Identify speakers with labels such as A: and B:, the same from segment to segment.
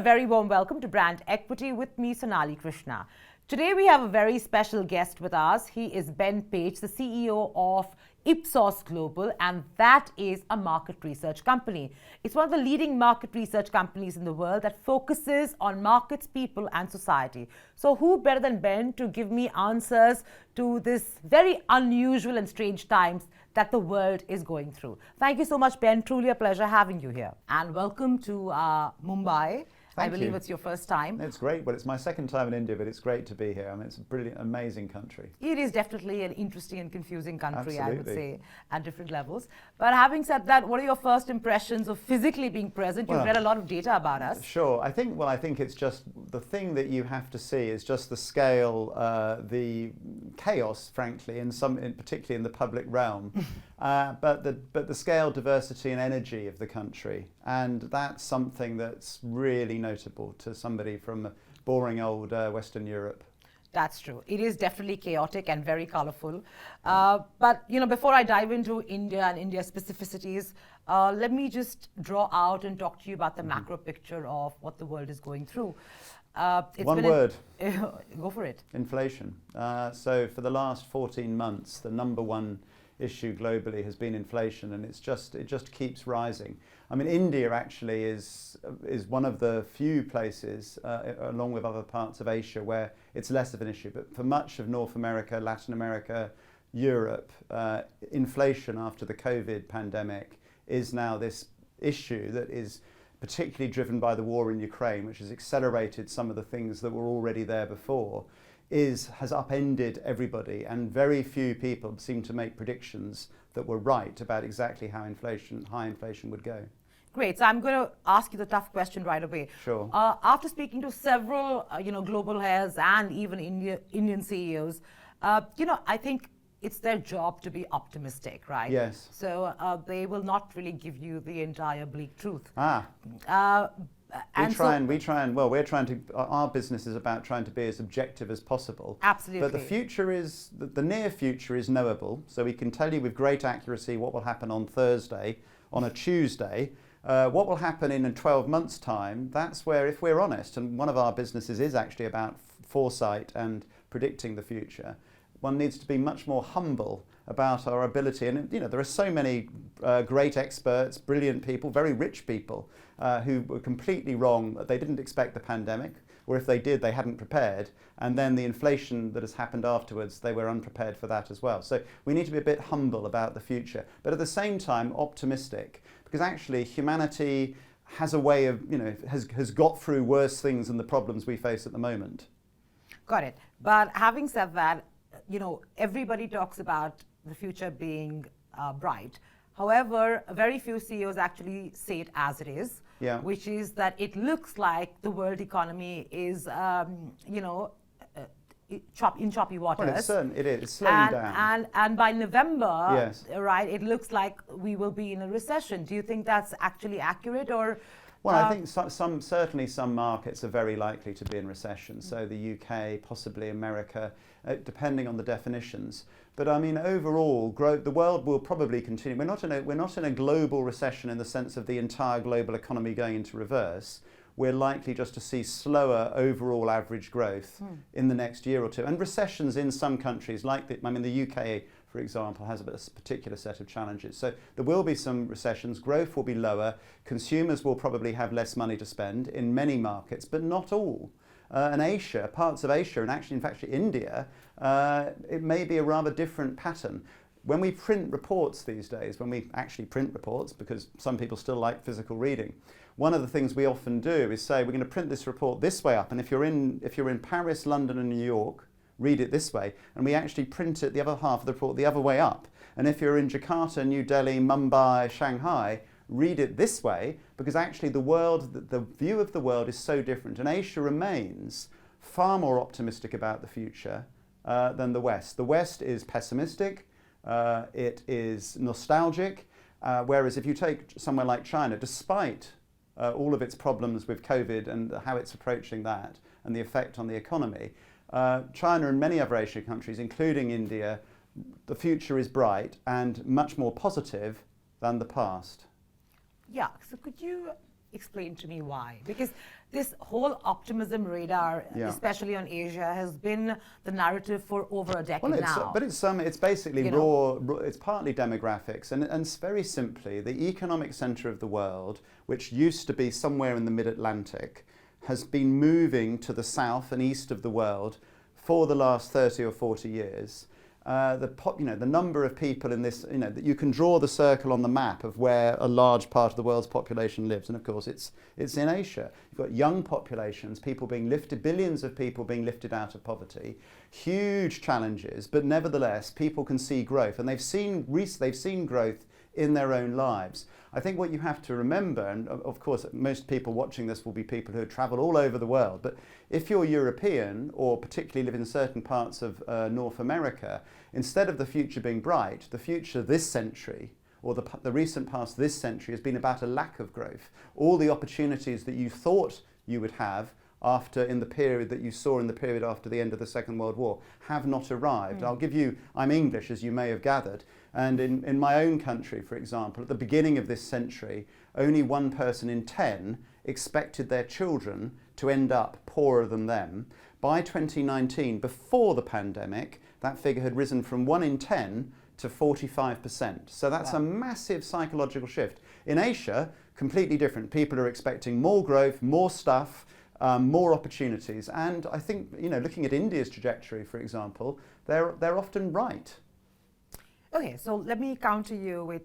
A: very warm welcome to Brand Equity with me, Sonali Krishna. Today we have a very special guest with us. He is Ben Page, the CEO of IPSOS Global, and that is a market research company. It's one of the leading market research companies in the world that focuses on markets, people, and society. So who better than Ben to give me answers to this very unusual and strange times that the world is going through. Thank you so much, Ben. Truly a pleasure having you here. And welcome to Mumbai. I believe it's your first time.
B: It's great. Well, it's my second time in India, but it's great to be here. I mean, it's a brilliant, amazing country.
A: It is definitely an interesting and confusing country,
B: Absolutely.
A: I would say, at different levels. But having said that, what are your first impressions of physically being present? You've read a lot of data about us.
B: Sure. I think it's just the thing that you have to see is just the scale, the chaos, frankly, particularly in the public realm, but the scale, diversity, and energy of the country, and that's something that's really notable to somebody from boring old Western Europe.
A: That's true. It is definitely chaotic and very colorful. But before I dive into India and India's specificities, let me just draw out and talk to you about the macro picture of what the world is going through.
B: One word.
A: Go for it.
B: Inflation. So for the last 14 months, the number one issue globally has been inflation, and it just keeps rising. I mean, India actually is one of the few places, along with other parts of Asia, where it's less of an issue. But for much of North America, Latin America, Europe, inflation after the COVID pandemic is now this issue that is particularly driven by the war in Ukraine, which has accelerated some of the things that were already there before. Has upended everybody, and very few people seem to make predictions that were right about exactly how high inflation would go.
A: Great. So I'm going to ask you the tough question right away.
B: Sure.
A: After speaking to several, global heads and even Indian CEOs, I think it's their job to be optimistic, right?
B: Yes.
A: So they will not really give you the entire bleak truth.
B: Our business is about trying to be as objective as possible.
A: Absolutely.
B: But the near future is knowable. So we can tell you with great accuracy what will happen on Thursday, on a Tuesday. What will happen in 12 months' time, that's where, if we're honest, and one of our businesses is actually about foresight and predicting the future, one needs to be much more humble about our ability. And there are so many great experts, brilliant people, very rich people who were completely wrong. They didn't expect the pandemic, or if they did, they hadn't prepared. And then the inflation that has happened afterwards, they were unprepared for that as well. So we need to be a bit humble about the future, but at the same time optimistic, because actually humanity has a way of, has got through worse things than the problems we face at the moment.
A: Got it. But having said that, everybody talks about the future being bright. However, very few CEOs actually say it as it is, which is that it looks like the world economy is, in choppy waters.
B: Well, it is. It's slowing down.
A: And by November,
B: yes,
A: right, it looks like we will be in a recession. Do you think that's actually accurate, or?
B: Well, I think certainly some markets are very likely to be in recession. So the UK, possibly America, depending on the definitions. But I mean, overall, the world will probably continue. We're not in a global recession in the sense of the entire global economy going into reverse. We're likely just to see slower overall average growth in the next year or two. And recessions in some countries, the UK, for example, has a particular set of challenges. So there will be some recessions, growth will be lower, consumers will probably have less money to spend in many markets, but not all. And Asia, parts of Asia, and actually, in fact, India, it may be a rather different pattern. When we print reports these days, when we actually print reports, because some people still like physical reading, one of the things we often do is say, we're going to print this report this way up, and if you're in Paris, London, and New York, read it this way, and we actually print it, the other half of the report, the other way up. And if you're in Jakarta, New Delhi, Mumbai, Shanghai, read it this way, because actually the view of the world is so different. And Asia remains far more optimistic about the future than the West. The West is pessimistic, it is nostalgic, whereas if you take somewhere like China, despite all of its problems with COVID and how it's approaching that and the effect on the economy, China and many other Asian countries, including India, the future is bright and much more positive than the past.
A: Yeah, so could you explain to me why? Because this whole optimism radar,
B: Yeah.
A: especially on Asia, has been the narrative for over a decade now.
B: But it's basically
A: You know.
B: raw. It's partly demographics, and very simply, the economic centre of the world, which used to be somewhere in the mid-Atlantic, has been moving to the south and east of the world for the last 30 or 40 years. The number of people in this, that you can draw the circle on the map of where a large part of the world's population lives, and of course it's in Asia. You've got young populations, people being lifted, billions of people being lifted out of poverty, huge challenges, but nevertheless people can see growth, and they've seen growth in their own lives. I think what you have to remember, and of course most people watching this will be people who have travelled all over the world, but if you're European or particularly live in certain parts of North America, instead of the future being bright, the future this century or the recent past this century has been about a lack of growth. All the opportunities that you thought you would have in the period that you saw in the period after the end of the Second World War have not arrived. I'm English, as you may have gathered, and in my own country, for example, at the beginning of this century, only 1 person in 10 expected their children to end up poorer than them. By 2019, before the pandemic, that figure had risen from 1 in 10 to 45%. So that's a massive psychological shift. In Asia, completely different. People are expecting more growth, more stuff, more opportunities, and I think looking at India's trajectory, for example, they're often right.
A: Okay, so let me counter you with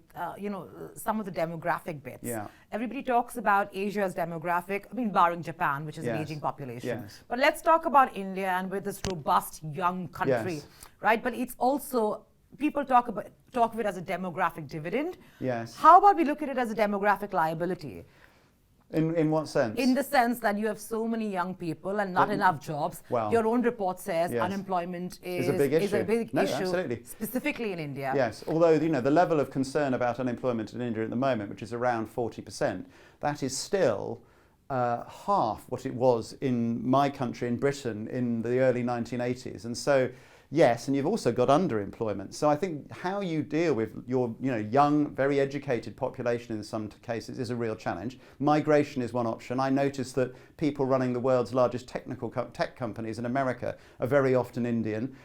A: some of the demographic bits.
B: Yeah.
A: Everybody talks about Asia's demographic, barring Japan, which is an
B: Yes.
A: aging population.
B: Yes.
A: But let's talk about India and with this robust young country,
B: Yes.
A: right? But it's also, people talk of it as a demographic dividend.
B: Yes.
A: How about we look at it as a demographic liability?
B: In what sense?
A: In the sense that you have so many young people and not enough jobs.
B: Well,
A: your own report says
B: yes.
A: Unemployment is
B: a big issue. No,
A: issue,
B: absolutely.
A: specifically in India.
B: Yes, although the level of concern about unemployment in India at the moment, which is around 40%, that is still half what it was in my country, in Britain, in the early 1980s. And so, yes, and you've also got underemployment. So I think how you deal with your young, very educated population in some cases is a real challenge. Migration is one option. I notice that people running the world's largest tech companies in America are very often Indian.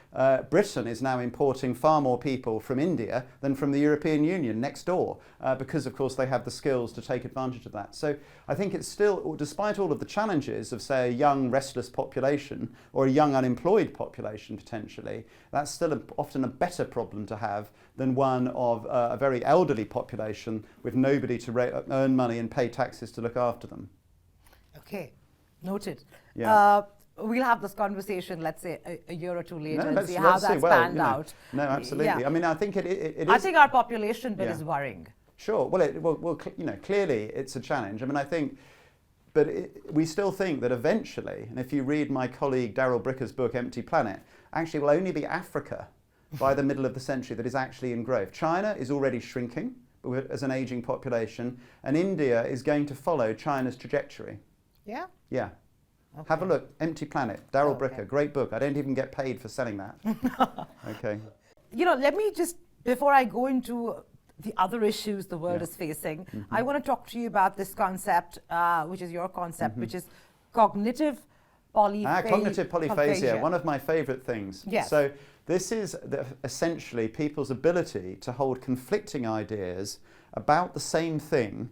B: Britain is now importing far more people from India than from the European Union next door because, of course, they have the skills to take advantage of that. So I think it's still, despite all of the challenges of, say, a young, restless population or a young, unemployed population potentially, that's still often a better problem to have than one of a very elderly population with nobody to earn money and pay taxes to look after them.
A: Okay, noted.
B: Yeah.
A: We'll have this conversation, let's say, a year or two later and
B: let's
A: see how
B: see.
A: that's
B: Well,
A: panned out.
B: No, absolutely.
A: Yeah.
B: I mean, I think it is.
A: I think our population bit
B: Yeah.
A: is worrying.
B: Sure. Well, clearly it's a challenge. I mean, I think, but we still think that eventually, and if you read my colleague Daryl Bricker's book, Empty Planet, actually it will only be Africa by the middle of the century that is actually in growth. China is already shrinking as an aging population, and India is going to follow China's trajectory.
A: Yeah?
B: Yeah.
A: Okay.
B: Have a look. Empty Planet, Daryl
A: Okay.
B: Bricker, great book. I don't even get paid for selling that. Okay.
A: Let me just, before I go into the other issues the world
B: Yeah.
A: is facing, I want to talk to you about this concept, which is your concept, which is cognitive polyphagia.
B: Cognitive polyphagia, one of my favourite things.
A: Yes.
B: So this is essentially people's ability to hold conflicting ideas about the same thing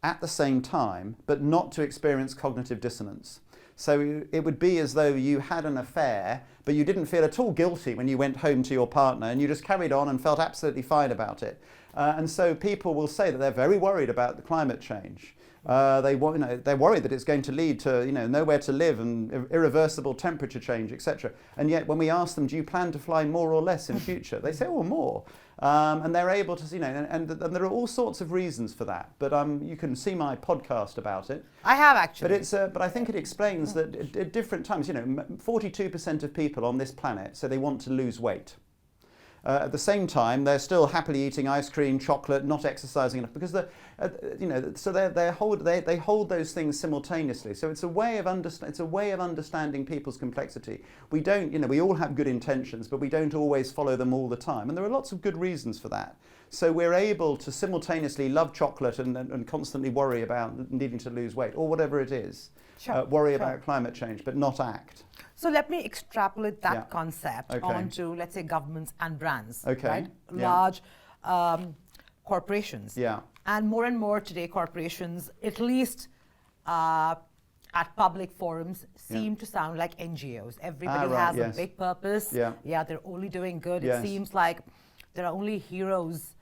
B: at the same time, but not to experience cognitive dissonance. So it would be as though you had an affair, but you didn't feel at all guilty when you went home to your partner, and you just carried on and felt absolutely fine about it. And so people will say that they're very worried about the climate change. They're worried that it's going to lead to nowhere to live and irreversible temperature change, etc. And yet, when we ask them, "Do you plan to fly more or less in future?" they say, "Oh, more." And they're able to, and there are all sorts of reasons for that. But you can see my podcast about it.
A: I have actually.
B: But I think it explains that at different times, 42% of people on this planet say they want to lose weight. At the same time, they're still happily eating ice cream, chocolate, not exercising enough, because they hold those things simultaneously. So it's a way of understanding people's complexity. We don't, we all have good intentions, but we don't always follow them all the time, and there are lots of good reasons for that. So we're able to simultaneously love chocolate and constantly worry about needing to lose weight or whatever it is. Worry about climate change, but not act.
A: So let me extrapolate that concept onto, let's say, governments and brands, right? Large corporations.
B: Yeah.
A: And more today, corporations, at least at public forums, seem to sound like NGOs. Everybody has a big purpose. They're only doing good. It seems like there are only heroes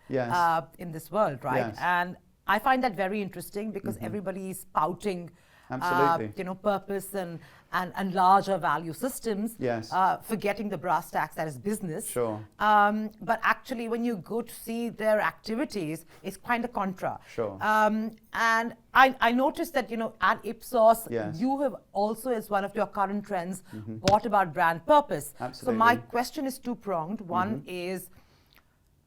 A: in this world, right? And I find that very interesting because everybody is spouting purpose and larger value systems, forgetting the brass tacks that is business.
B: Sure.
A: But actually, when you go to see their activities, it's kind of contra.
B: Sure.
A: And I noticed that, at Ipsos, you have also, as one of your current trends, brought about brand purpose.
B: Absolutely.
A: So my question is two-pronged. One is,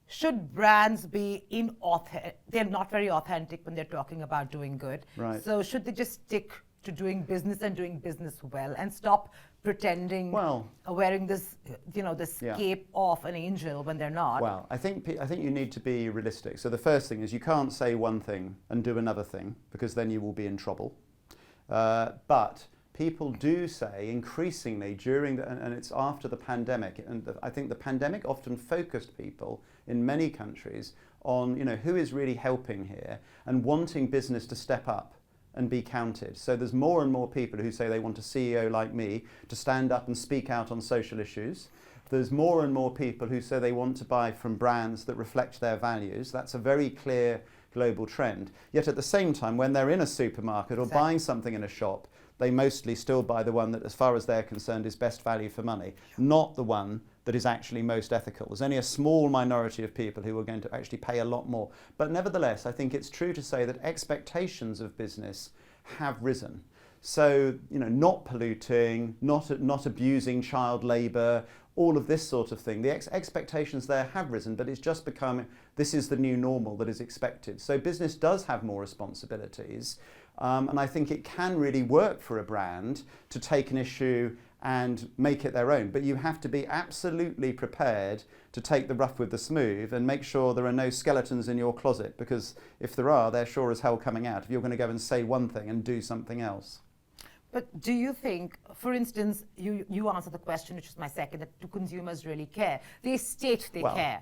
A: should brands be they're not very authentic when they're talking about doing good.
B: Right.
A: So should they just stick to doing business and doing business well and stop pretending wearing this, this cape of an angel when they're not?
B: Well, I think you need to be realistic. So the first thing is you can't say one thing and do another thing because then you will be in trouble. But people do say increasingly during and it's after the pandemic, and I think the pandemic often focused people in many countries on who is really helping here and wanting business to step up and be counted. So there's more and more people who say they want a CEO like me to stand up and speak out on social issues. There's more and more people who say they want to buy from brands that reflect their values. That's a very clear global trend. Yet at the same time, when they're in a supermarket or buying something in a shop, they mostly still buy the one that, as far as they're concerned, is best value for money, not the one that is actually most ethical. There's only a small minority of people who are going to actually pay a lot more. But nevertheless, I think it's true to say that expectations of business have risen. So, not polluting, not abusing child labour, all of this sort of thing. The expectations there have risen, but it's just become, this is the new normal that is expected. So business does have more responsibilities. And I think it can really work for a brand to take an issue and make it their own. But you have to be absolutely prepared to take the rough with the smooth and make sure there are no skeletons in your closet, because if there are, they're sure as hell coming out if you're going to go and say one thing and do something else.
A: But do you think, for instance, you answer the question, which is my second, that do consumers really care? They state they care.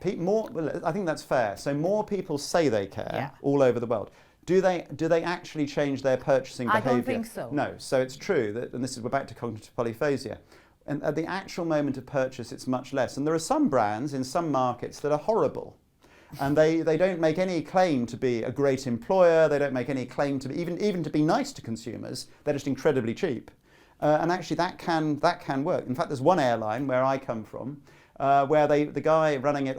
B: I think that's fair. So more people say they care all over the world. Do they actually change their purchasing behaviour?
A: I don't think so.
B: No. So it's true that, and we're back to cognitive polyphasia. And at the actual moment of purchase, it's much less. And there are some brands in some markets that are horrible. And they don't make any claim to be a great employer. They don't make any claim to be, even to be nice to consumers. They're just incredibly cheap. And actually that can work. In fact, there's one airline where I come from where the guy running it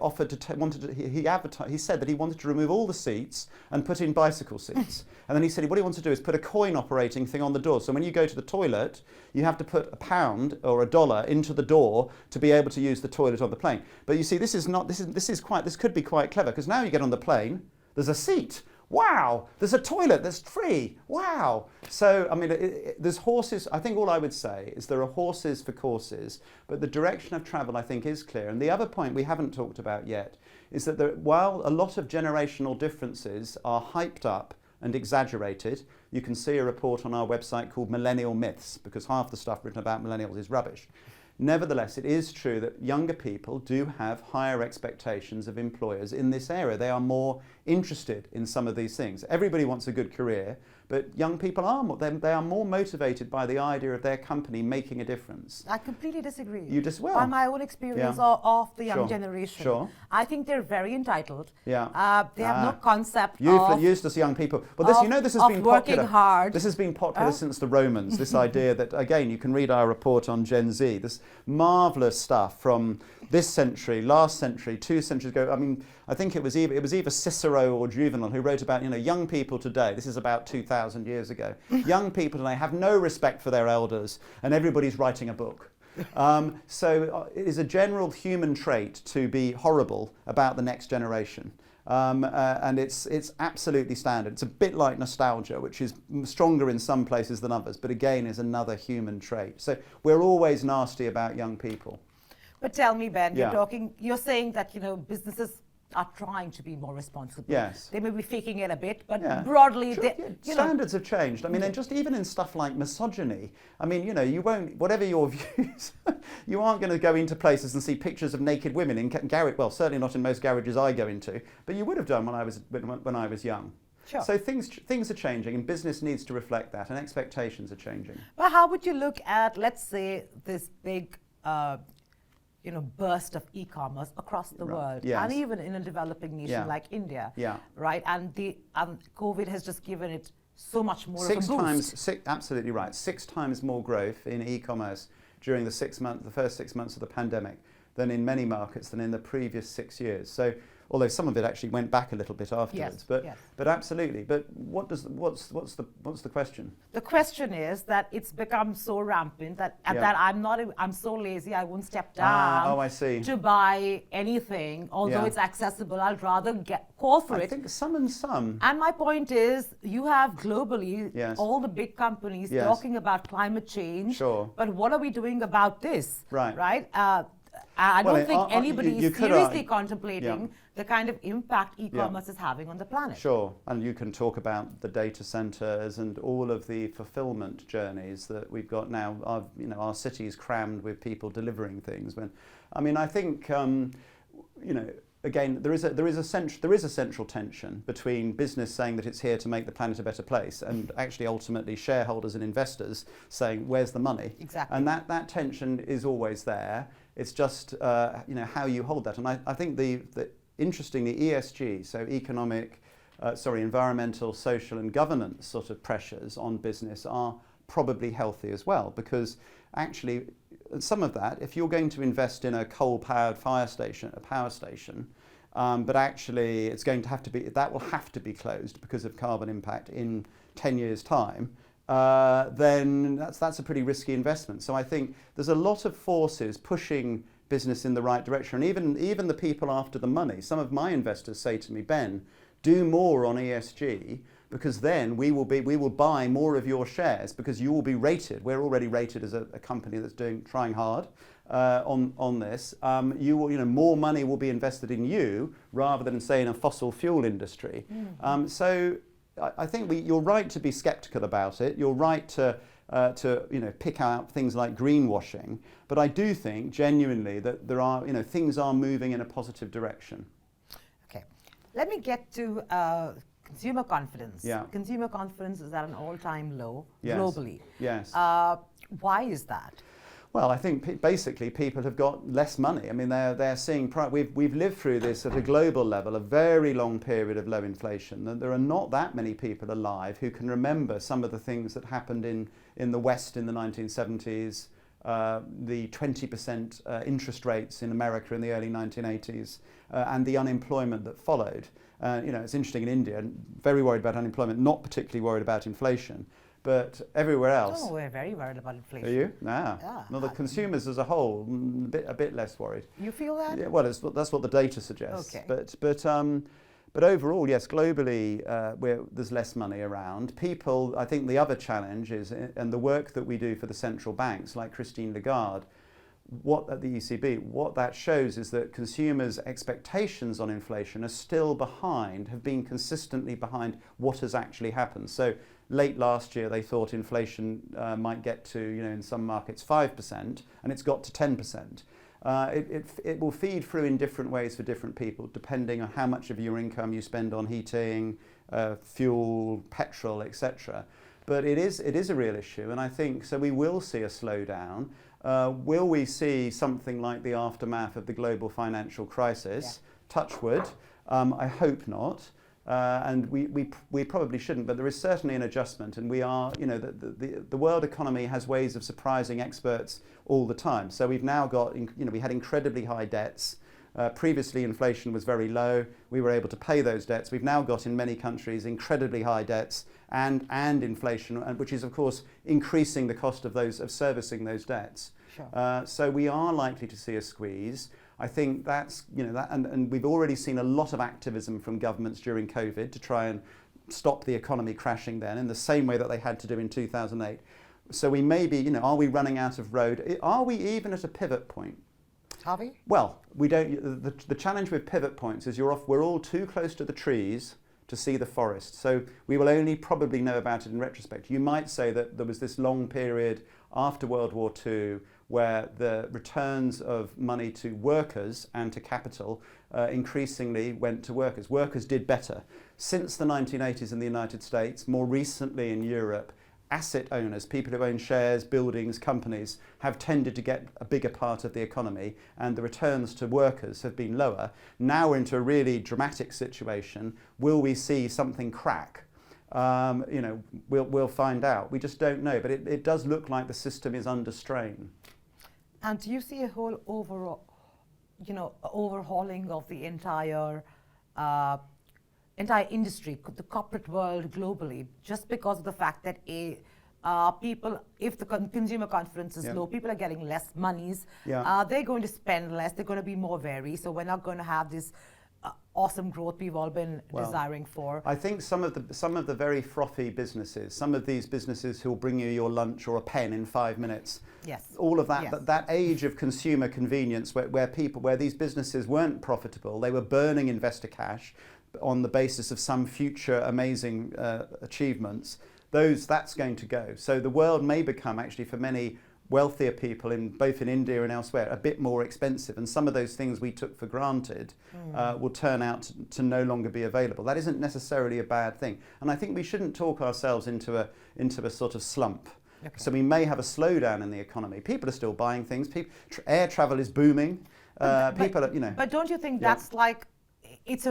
B: he said that he wanted to remove all the seats and put in bicycle seats. And then he said what he wants to do is put a coin operating thing on the door. So when you go to the toilet, you have to put £1 or $1 into the door to be able to use the toilet on the plane. But you see, this could be quite clever, because now you get on the plane, there's a seat. Wow, there's a toilet that's free. Wow. So, I mean, there's horses. I think all I would say is there are horses for courses, but the direction of travel, I think, is clear. And the other point we haven't talked about yet is that while a lot of generational differences are hyped up and exaggerated, you can see a report on our website called Millennial Myths, because half the stuff written about millennials is rubbish. Nevertheless, it is true that younger people do have higher expectations of employers in this area. They are more interested in some of these things. Everybody wants a good career, but young people they are more motivated by the idea of their company making a difference.
A: I completely disagree.
B: By
A: my own experience of the young generation.
B: Sure.
A: I think they're very entitled.
B: Yeah.
A: They have no concept
B: useless young people. But this has been
A: working
B: popular.
A: hard.
B: This has been popular since the Romans. This idea that, again, you can read our report on Gen Z. This marvelous stuff from this century, last century, 2 centuries ago. I mean, I think it was either Cicero or Juvenal who wrote about, young people today. This is about 2,000 years ago. Young people today have no respect for their elders, and everybody's writing a book. So it is a general human trait to be horrible about the next generation. And it's absolutely standard. It's a bit like nostalgia, which is stronger in some places than others, but again is another human trait. So we're always nasty about young people.
A: But tell me, Ben, you're saying that, businesses, are trying to be more responsible.
B: Yes.
A: They may be faking it a bit, but
B: Yeah.
A: broadly,
B: Sure,
A: they,
B: yeah, standards have changed. I mean, and just even in stuff like misogyny, I mean, you won't, whatever your views, you aren't going to go into places and see pictures of naked women in garage. Well, certainly not in most garages I go into, but you would have done when I was young.
A: Sure.
B: So things are changing, and business needs to reflect that, and expectations are changing.
A: But how would you look at, let's say, this big, burst of e-commerce across the world,
B: Yes.
A: and even in a developing nation like India, right? And COVID has just given it so much more of a boost.
B: Absolutely right. 6 times more growth in e-commerce during the first 6 months of the pandemic than in many markets than in the previous 6 years. So, although some of it actually went back a little bit afterwards, but absolutely. But what's the question?
A: The question is that it's become so rampant that I'm so lazy I won't step down
B: I see.
A: to buy anything, although it's accessible. I'd rather call for it.
B: I think some and some.
A: And my point is, you have globally all the big companies talking about climate change.
B: Sure.
A: But what are we doing about this?
B: Right.
A: Right. I don't think anybody is seriously contemplating the kind of impact e-commerce is having on the planet.
B: Sure, and you can talk about the data centers and all of the fulfillment journeys that we've got now. Our cities crammed with people delivering things. I think again, there is a central tension between business saying that it's here to make the planet a better place, and actually ultimately shareholders and investors saying, where's the money?
A: Exactly.
B: And that tension is always there. It's just how you hold that. And I think interestingly, ESG, so environmental, social and governance sort of pressures on business are probably healthy as well, because actually some of that, if you're going to invest in a coal-powered power station, but actually that will have to be closed because of carbon impact in 10 years' time, then that's a pretty risky investment. So I think there's a lot of forces pushing business in the right direction, and even the people after the money. Some of my investors say to me, Ben, do more on ESG, because then we will buy more of your shares because you will be rated. We're already rated as a company that's trying hard on this. More money will be invested in you rather than, say, in a fossil fuel industry. So I think you're right to be sceptical about it. You're right to pick out things like greenwashing, but I do think genuinely that there are things are moving in a positive direction. Okay,
A: let me get to consumer confidence.
B: Yeah.
A: Consumer confidence is at an all-time low globally.
B: Yes.
A: Why is that?
B: Well, I think basically people have got less money. I mean, they're seeing we've lived through this at a global level, a very long period of low inflation. There are not that many people alive who can remember some of the things that happened in the West in the 1970s, the 20% interest rates in America in the early 1980s, and the unemployment that followed. It's interesting in India, very worried about unemployment, not particularly worried about inflation. But everywhere else...
A: Oh, we're very worried about inflation.
B: Are you? Yeah. Well, the consumers as a whole, a bit less worried.
A: You feel that?
B: Yeah, well, that's what the data suggests.
A: Okay.
B: But overall, yes, globally, there's less money around. People, I think the other challenge is, and the work that we do for the central banks, like Christine Lagarde, at the ECB, what that shows is that consumers' expectations on inflation are still behind, have been consistently behind what has actually happened. So late last year, they thought inflation might get to, in some markets 5%, and it's got to 10%. It will feed through in different ways for different people, depending on how much of your income you spend on heating, fuel, petrol, etc. But it is a real issue, and I think so. We will see a slowdown. Will we see something like the aftermath of the global financial crisis? Yeah. Touch wood. I hope not. And we probably shouldn't, but there is certainly an adjustment, and we are, the world economy has ways of surprising experts all the time. So we've now got, we had incredibly high debts. Previously, inflation was very low. We were able to pay those debts. We've now got in many countries incredibly high debts and inflation, which is of course increasing the cost of servicing those debts.
A: Sure.
B: So we are likely to see a squeeze. I think that's, and we've already seen a lot of activism from governments during COVID to try and stop the economy crashing then in the same way that they had to do in 2008. So we may be, are we running out of road? Are we even at a pivot point?
A: have we?
B: Well, we don't. The challenge with pivot points is we're all too close to the trees to see the forest. So we will only probably know about it in retrospect. You might say that there was this long period after World War II where the returns of money to workers and to capital increasingly went to workers. Workers did better. Since the 1980s in the United States, more recently in Europe, asset owners, people who own shares, buildings, companies, have tended to get a bigger part of the economy, and the returns to workers have been lower. Now we're into a really dramatic situation. Will we see something crack? We'll find out. We just don't know, but it does look like the system is under strain.
A: And do you see a whole overhauling of the entire industry, the corporate world globally, just because of the fact that people, if the consumer confidence is low, people are getting less monies, they're going to spend less, they're going to be more wary, so we're not going to have this awesome growth we've all been desiring for.
B: I think some of the very frothy businesses, some of these businesses who'll bring you your lunch or a pen in 5 minutes, all of that, that age of consumer convenience where these businesses weren't profitable, they were burning investor cash on the basis of some future amazing achievements, that's going to go. So the world may become, actually for many wealthier people both in India and elsewhere, a bit more expensive, and some of those things we took for granted will turn out to no longer be available. That isn't necessarily a bad thing, and I think we shouldn't talk ourselves into a sort of slump. Okay. So we may have a slowdown in the economy. People are still buying things. Air travel is booming. People are,
A: But don't you think that's like it's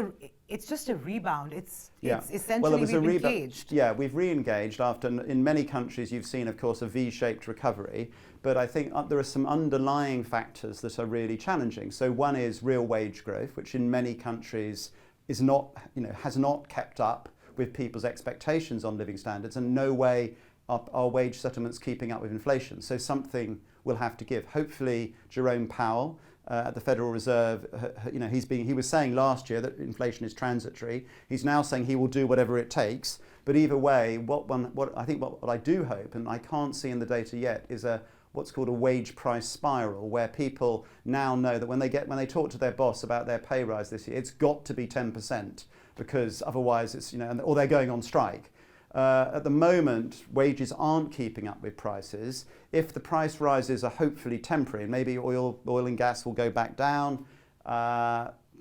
A: just a rebound? It's essentially we've engaged.
B: Yeah, we've re-engaged after, in many countries you've seen, of course, a V-shaped recovery. But I think there are some underlying factors that are really challenging. So one is real wage growth, which in many countries has not kept up with people's expectations on living standards, and no way are wage settlements keeping up with inflation. So something will have to give. Hopefully, Jerome Powell at the Federal Reserve, he was saying last year that inflation is transitory. He's now saying he will do whatever it takes. But either way, what I do hope, and I can't see in the data yet, is what's called a wage price spiral, where people now know that when they talk to their boss about their pay rise this year, it's got to be 10%, because otherwise it's or they're going on strike. At the moment, wages aren't keeping up with prices. If the price rises are hopefully temporary, and maybe oil and gas will go back down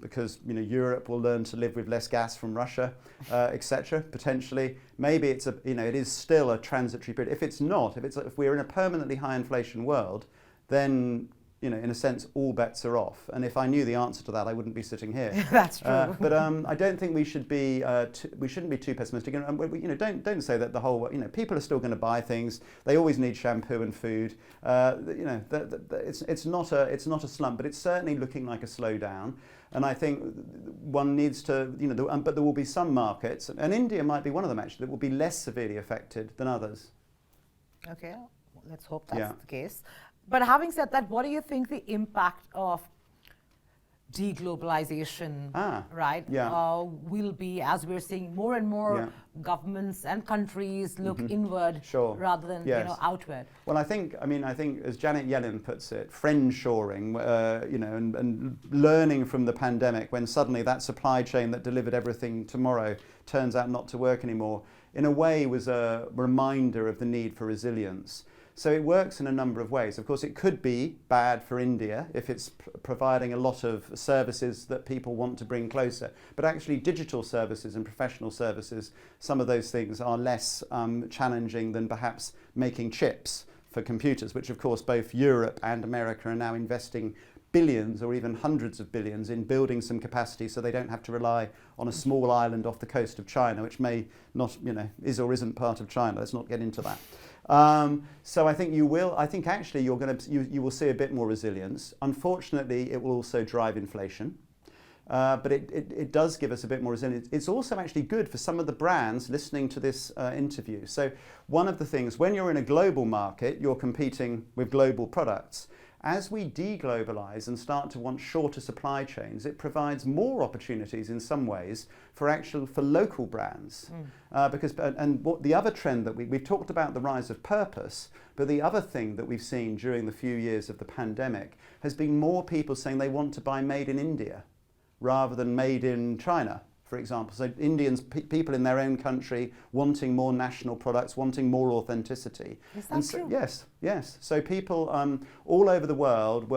B: because Europe will learn to live with less gas from Russia, etc. Potentially, maybe it is still a transitory period. If it's not, if we're in a permanently high inflation world, then in a sense, all bets are off. And if I knew the answer to that, I wouldn't be sitting here.
A: That's true.
B: But I don't think we should be. We shouldn't be too pessimistic. And don't say that the whole. People are still going to buy things. They always need shampoo and food. It's not a slump, but it's certainly looking like a slowdown. And I think one needs to. But there will be some markets, and India might be one of them actually, that will be less severely affected than others.
A: Okay, well, let's hope that's the case. But having said that, what do you think the impact of de-globalisation will be, as we're seeing more and more governments and countries look inward rather than outward?
B: Well, I think as Janet Yellen puts it, friendshoring, and learning from the pandemic, when suddenly that supply chain that delivered everything tomorrow turns out not to work anymore, in a way was a reminder of the need for resilience. So it works in a number of ways. Of course, it could be bad for India if it's providing a lot of services that people want to bring closer. But actually, digital services and professional services, some of those things are less challenging than perhaps making chips for computers, which of course both Europe and America are now investing billions or even hundreds of billions in building some capacity so they don't have to rely on a small island off the coast of China, which may not, is or isn't part of China. Let's not get into that. So I think you will see a bit more resilience. Unfortunately, it will also drive inflation. But it does give us a bit more resilience. It's also actually good for some of the brands listening to this interview. So one of the things, when you're in a global market, you're competing with global products. As we de-globalise and start to want shorter supply chains, it provides more opportunities in some ways for local brands. What the other trend that we've talked about, the rise of purpose, but the other thing that we've seen during the few years of the pandemic has been more people saying they want to buy made in India rather than made in China, for example. So Indians, people in their own country wanting more national products, wanting more authenticity.
A: Is that true?
B: Yes. So people all over the world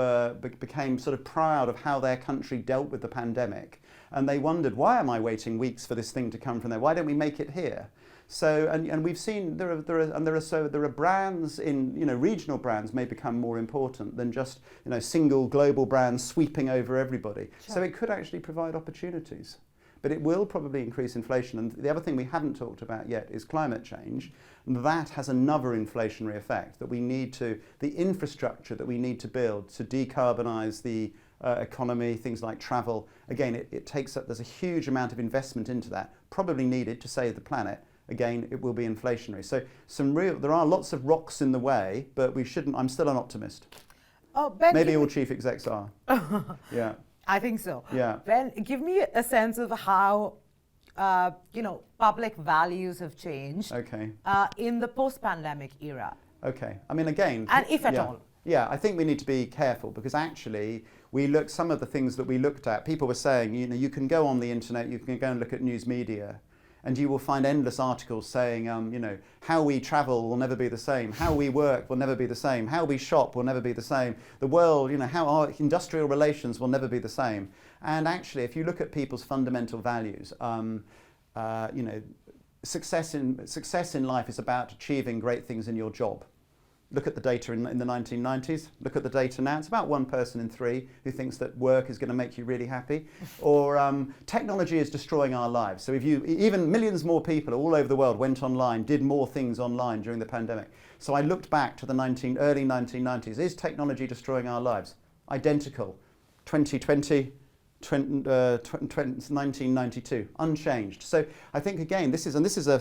B: became sort of proud of how their country dealt with the pandemic. And they wondered, why am I waiting weeks for this thing to come from there? Why don't we make it here? So and we've seen there are brands in regional brands may become more important than just single global brands sweeping over everybody. Sure. So it could actually provide opportunities. But it will probably increase inflation. And the other thing we haven't talked about yet is climate change. That has another inflationary effect that the infrastructure that we need to build to decarbonise the economy, things like travel. Again, it takes up, there's a huge amount of investment into that, probably needed to save the planet. Again, it will be inflationary. So there are lots of rocks in the way, but I'm still an optimist.
A: Oh, Ben,
B: maybe all chief execs are. Yeah.
A: I think so.
B: Yeah.
A: Ben, give me a sense of how, public values have changed in the post-pandemic era.
B: Okay. I mean, again...
A: And if at all.
B: Yeah, I think we need to be careful because actually some of the things that we looked at, people were saying, you can go on the internet, you can go and look at news media, and you will find endless articles saying, how we travel will never be the same, how we work will never be the same, how we shop will never be the same, the world, how our industrial relations will never be the same. And actually, if you look at people's fundamental values, success in life is about achieving great things in your job. Look at the data in the 1990s, look at the data now. It's about 1 person in 3 who thinks that work is going to make you really happy. Or technology is destroying our lives. So even millions more people all over the world went online, did more things online during the pandemic. So I looked back to the early 1990s. Is technology destroying our lives? Identical. 2020, 1992, unchanged. So I think again, this is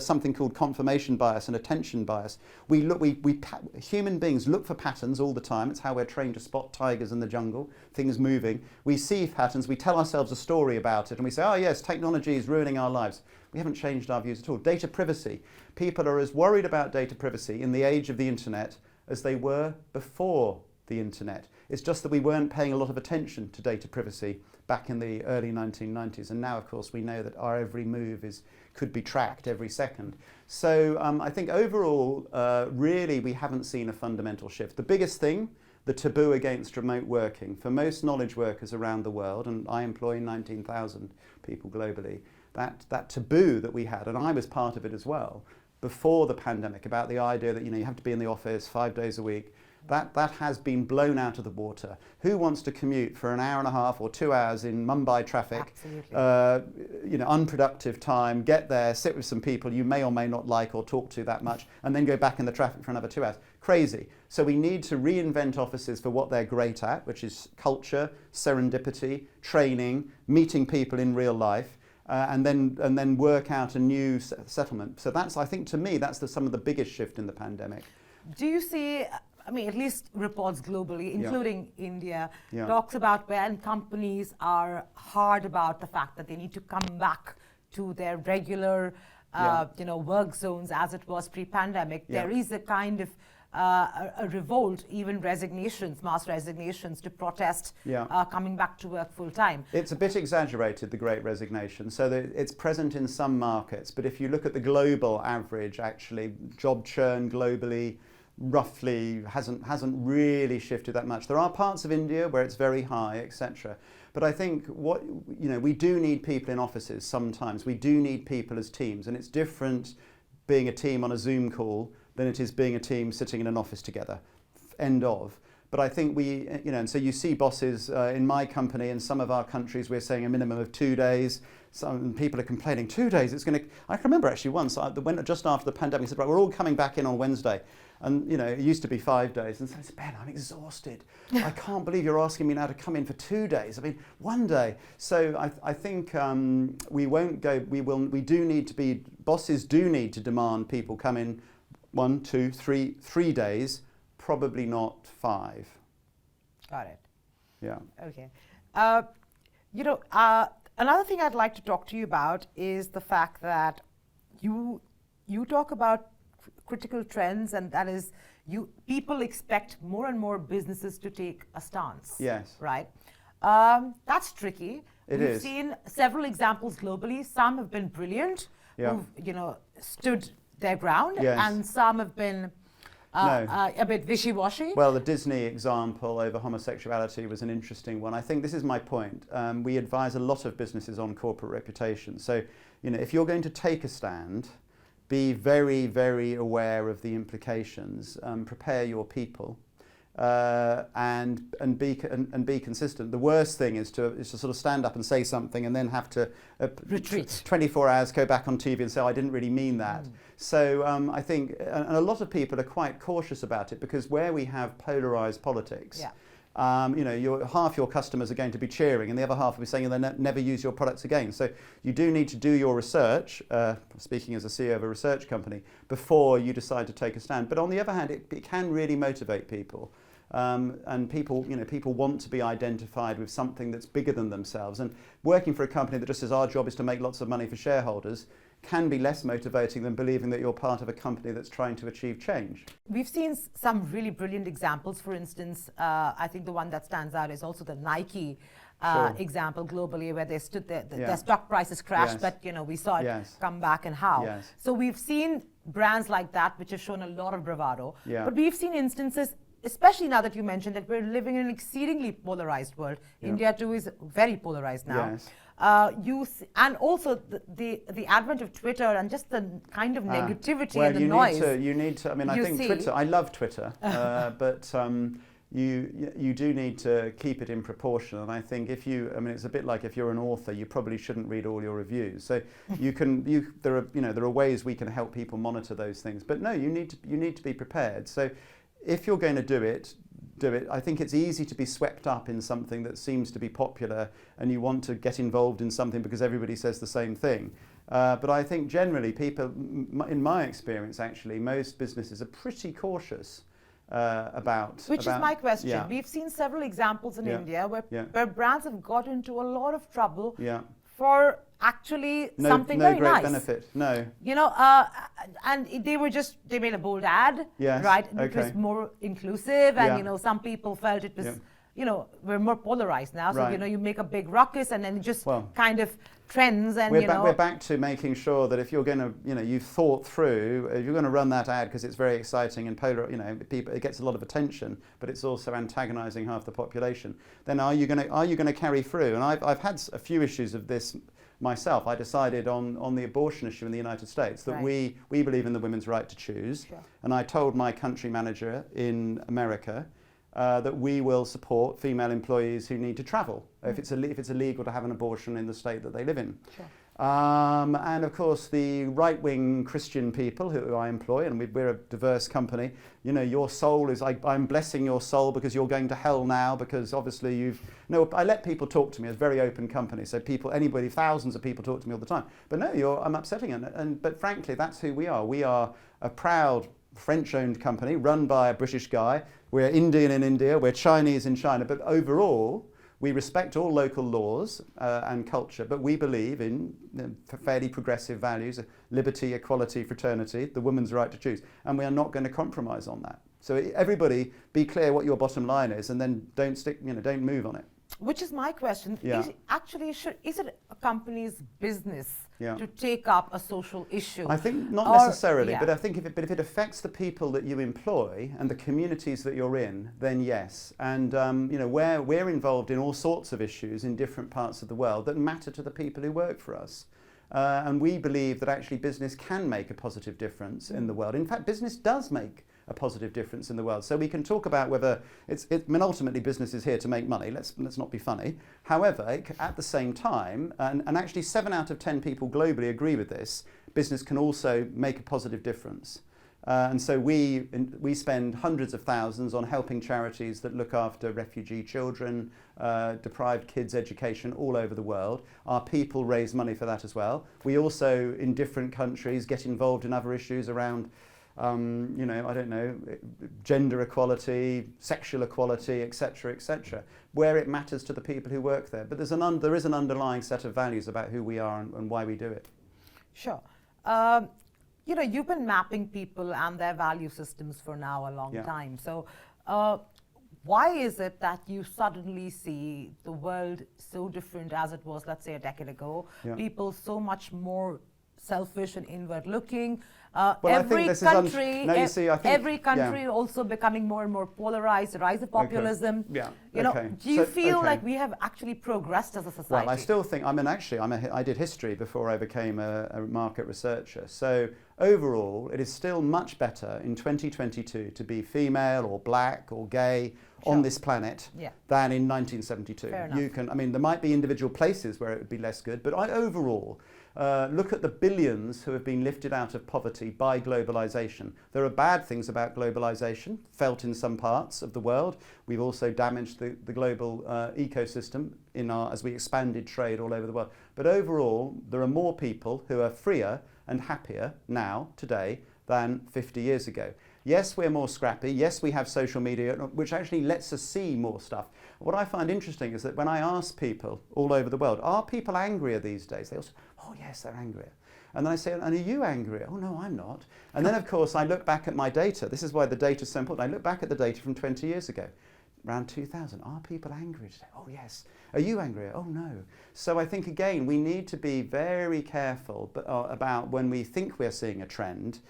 B: something called confirmation bias and attention bias. Human beings look for patterns all the time. It's how we're trained to spot tigers in the jungle, things moving. We see patterns, we tell ourselves a story about it, and we say, oh yes, technology is ruining our lives. We haven't changed our views at all. Data privacy. People are as worried about data privacy in the age of the internet as they were before the internet. It's just that we weren't paying a lot of attention to data privacy back in the early 1990s. And now, of course, we know that our every move could be tracked every second. So I think overall, really, we haven't seen a fundamental shift. The biggest thing, the taboo against remote working. For most knowledge workers around the world, and I employ 19,000 people globally, that taboo that we had, and I was part of it as well, before the pandemic, about the idea that you have to be in the office 5 days a week, that has been blown out of the water. Who wants to commute for an hour and a half or 2 hours in Mumbai traffic, unproductive time, get there, sit with some people you may or may not like or talk to that much, and then go back in the traffic for another 2 hours? Crazy. So we need to reinvent offices for what they're great at, which is culture, serendipity, training, meeting people in real life, and then work out a new settlement. So I think to me, that's some of the biggest shift in the pandemic.
A: Do you see, at least reports globally, including India, talks about when companies are hard about the fact that they need to come back to their regular, work zones as it was pre-pandemic. There is a kind of a revolt, even mass resignations to protest coming back to work full time.
B: It's a bit exaggerated, the Great Resignation. So it's present in some markets, but if you look at the global average, actually, job churn globally, roughly hasn't really shifted that much. There are parts of India where it's very high, etc. But I think we do need people in offices sometimes. We do need people as teams, and it's different being a team on a Zoom call than it is being a team sitting in an office together. End of. But I think and so you see bosses in my company, in some of our countries, we're saying a minimum of 2 days. Some people are complaining, 2 days, I can remember actually once, just after the pandemic, I said, right, we're all coming back in on Wednesday. And, it used to be 5 days. And so I said, Ben, I'm exhausted. I can't believe you're asking me now to come in for 2 days. 1 day. So I think bosses do need to demand people come in 1, 2, 3 days, probably not 5.
A: Got it.
B: Yeah.
A: Okay. Another thing I'd like to talk to you about is the fact that you talk about critical trends, and that is people expect more and more businesses to take a stance.
B: Yes.
A: Right? That's tricky. We've
B: is.
A: seen several examples globally. Some have been brilliant,
B: Yeah.
A: who've stood their ground,
B: Yes.
A: and some have been a bit wishy-washy.
B: Well, the Disney example over homosexuality was an interesting one. I think this is my point. We advise a lot of businesses on corporate reputation. So, if you're going to take a stand, be very, very aware of the implications. Prepare your people, and be consistent. The worst thing is to sort of stand up and say something and then have to
A: retreat.
B: 24 hours, go back on TV and say, I didn't really mean that. So I think, and a lot of people are quite cautious about it, because where we have polarized politics, half your customers are going to be cheering and the other half will be saying they'll never use your products again. So you do need to do your research, speaking as a CEO of a research company, before you decide to take a stand. But on the other hand, it can really motivate people. And people want to be identified with something that's bigger than themselves. And working for a company that just says our job is to make lots of money for shareholders can be less motivating than believing that you're part of a company that's trying to achieve change.
A: We've seen some really brilliant examples. For instance, I think the one that stands out is also the Nike example globally, where they stood there, their stock prices crashed, but we saw it come back and how.
B: Yes.
A: So we've seen brands like that which have shown a lot of bravado.
B: Yeah.
A: But we've seen instances, especially now that you mentioned that we're living in an exceedingly polarized world.
B: Yeah.
A: India too is very polarized now.
B: Yes.
A: And also the advent of Twitter and just the kind of negativity
B: well,
A: and the noise.
B: You need to. I mean, I think Twitter. I love Twitter, but you do need to keep it in proportion. And I think it's a bit like if you're an author, you probably shouldn't read all your reviews. So there are ways we can help people monitor those things. But no, you need to be prepared. So if you're going to do it. I think it's easy to be swept up in something that seems to be popular and you want to get involved in something because everybody says the same thing. But I think generally people, in my experience actually, most businesses are pretty cautious about...
A: Which is my question.
B: Yeah.
A: We've seen several examples in India where brands have got into a lot of trouble for actually something very nice.
B: No great benefit, no.
A: And they made a bold ad,
B: yes,
A: right? And
B: okay.
A: it was more inclusive, and some people felt it was, we're more polarized now. So
B: right.
A: you make a big ruckus, and then it just kind of trends, and
B: we're back to making sure that if you're going to, you've thought through, if you're going to run that ad because it's very exciting and people, it gets a lot of attention, but it's also antagonizing half the population. Then are you going to carry through? And I've had a few issues of this myself. I decided on the abortion issue in the United States that we believe in the women's right to choose, and I told my country manager in America that we will support female employees who need to travel if it's illegal to have an abortion in the state that they live in.
A: Sure.
B: And of course the right-wing Christian people who I employ, and we're a diverse company, your soul is, I'm blessing your soul because you're going to hell now because obviously I let people talk to me as a very open company, so thousands of people talk to me all the time, but no, I'm upsetting them, but frankly that's who we are. We are a proud French-owned company run by a British guy. We're Indian in India, we're Chinese in China, but overall we respect all local laws and culture, but we believe in fairly progressive values, liberty, equality, fraternity, the woman's right to choose, and we are not going to compromise on that. So everybody be clear what your bottom line is, and then don't move on it.
A: Which is my question.
B: Yeah.
A: Is it a company's business to take up a social issue?
B: I think not necessarily, but I think if it affects the people that you employ and the communities that you're in, then yes. And we're involved in all sorts of issues in different parts of the world that matter to the people who work for us. And we believe that actually business can make a positive difference in the world. In fact, business does make a positive difference in the world. So we can talk about whether ultimately business is here to make money. Let's not be funny. However, at the same time, and actually 7 out of 10 people globally agree with this, business can also make a positive difference. And so we spend hundreds of thousands on helping charities that look after refugee children, deprived kids' education all over the world. Our people raise money for that as well. We also, in different countries, get involved in other issues around you know, I don't know, gender equality, sexual equality, etc., where it matters to the people who work there. But there is an underlying set of values about who we are and why we do it.
A: Sure. You know, you've been mapping people and their value systems for now a long time. So why is it that you suddenly see the world so different as it was, let's say, a decade ago? People so much more selfish and inward looking. Every country also becoming more and more polarized, the rise of populism. You know, do you feel like we have actually progressed as a society?
B: Well, I still think, I did history before I became a market researcher. So overall, it is still much better in 2022 to be female or black or gay on this planet than in 1972. You can, there might be individual places where it would be less good, but overall, look at the billions who have been lifted out of poverty by globalisation. There are bad things about globalisation, felt in some parts of the world. We've also damaged the global ecosystem as we expanded trade all over the world. But overall, there are more people who are freer and happier now, today, than 50 years ago. Yes, we're more scrappy. Yes, we have social media, which actually lets us see more stuff. What I find interesting is that when I ask people all over the world, are people angrier these days? They all say, oh yes, they're angrier. And then I say, and are you angrier? Oh no, I'm not. And then of course I look back at my data. This is why the data's so important. I look back at the data from 20 years ago. Around 2000, are people angry today? Oh yes. Are you angry? Oh no. So I think again, we need to be very careful about when we think we're seeing a trend,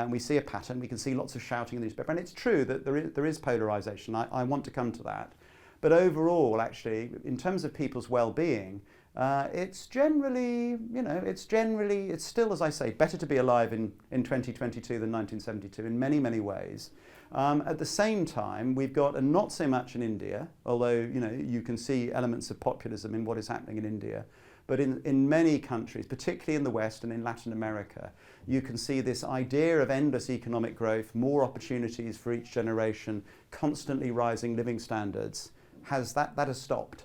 B: we see a pattern, we can see lots of shouting in the newspaper. And it's true that there is polarization. I want to come to that. But overall, actually, in terms of people's well-being, it's generally, it's still, as I say, better to be alive in 2022 than 1972 in many, many ways. At the same time, we've got, and not so much in India, although you can see elements of populism in what is happening in India, but in many countries, particularly in the West and in Latin America, you can see this idea of endless economic growth, more opportunities for each generation, constantly rising living standards, that has stopped.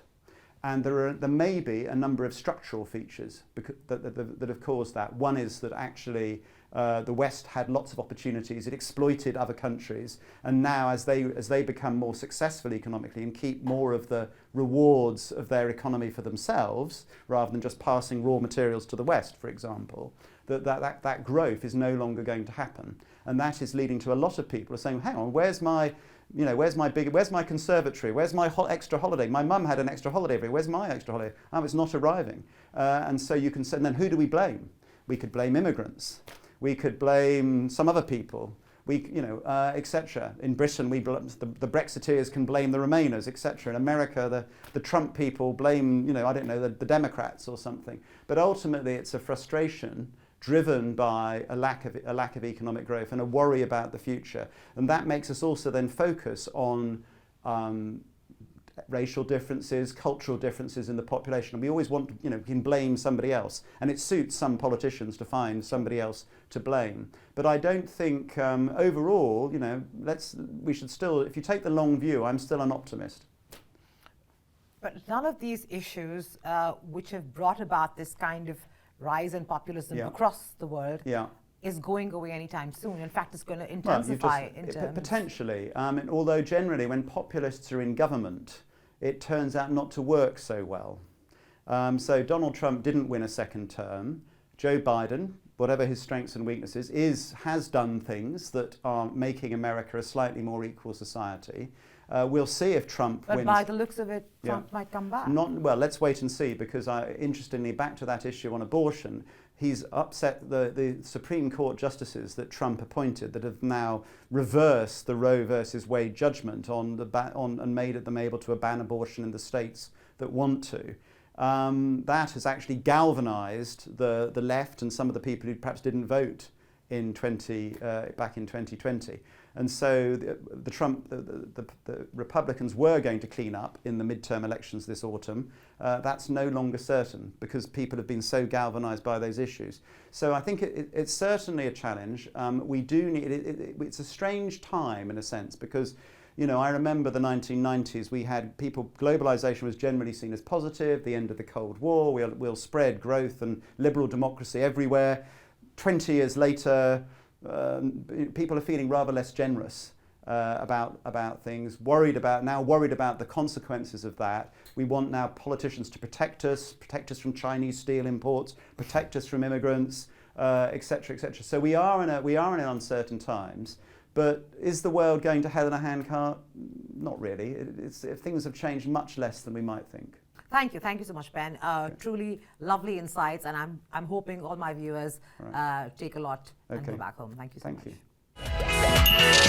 B: And there may be a number of structural features that have caused that. One is that actually the West had lots of opportunities. It exploited other countries, and now as they become more successful economically and keep more of the rewards of their economy for themselves, rather than just passing raw materials to the West, for example, that growth is no longer going to happen, and that is leading to a lot of people saying, "Hang on, where's my conservatory? Where's my extra holiday? My mum had an extra holiday every year. Where's my extra holiday? Oh, it's not arriving." And so you can say, then who do we blame? We could blame immigrants. We could blame some other people. Etc. In Britain, the Brexiteers can blame the Remainers, etc. In America, the Trump people blame, the Democrats or something. But ultimately, it's a frustration driven by a lack of economic growth and a worry about the future. And that makes us also then focus on racial differences, cultural differences in the population. And we always want, we can blame somebody else. And it suits some politicians to find somebody else to blame. But I don't think overall, we should still, if you take the long view, I'm still an optimist.
A: But none of these issues which have brought about this kind of rise in populism across the world is going away anytime soon. In fact, it's going to intensify in terms.
B: Potentially, although generally when populists are in government, it turns out not to work so well. So Donald Trump didn't win a second term. Joe Biden, whatever his strengths and weaknesses, has done things that are making America a slightly more equal society. We'll see if Trump wins.
A: But by the looks of it, Trump might come back.
B: Well, let's wait and see, because interestingly, back to that issue on abortion, he's upset the Supreme Court justices that Trump appointed that have now reversed the Roe versus Wade judgment and made them able to ban abortion in the states that want to. That has actually galvanized the left and some of the people who perhaps didn't vote back in 2020. And so the Republicans were going to clean up in the midterm elections this autumn. That's no longer certain because people have been so galvanized by those issues. So I think it's certainly a challenge. We do need it's a strange time in a sense because, I remember the 1990s, we had globalization was generally seen as positive, the end of the Cold War, we'll spread growth and liberal democracy everywhere. 20 years later, people are feeling rather less generous about things, worried about the consequences of that. We want now politicians to protect us from Chinese steel imports, protect us from immigrants, etc., etc. So we are in uncertain times. But is the world going to hell in a handcart? Not really. Things have changed much less than we might think.
A: Thank you so much, Ben. Truly lovely insights, and I'm hoping all my viewers take a lot and go back home. Thank you so much.
B: Thank you.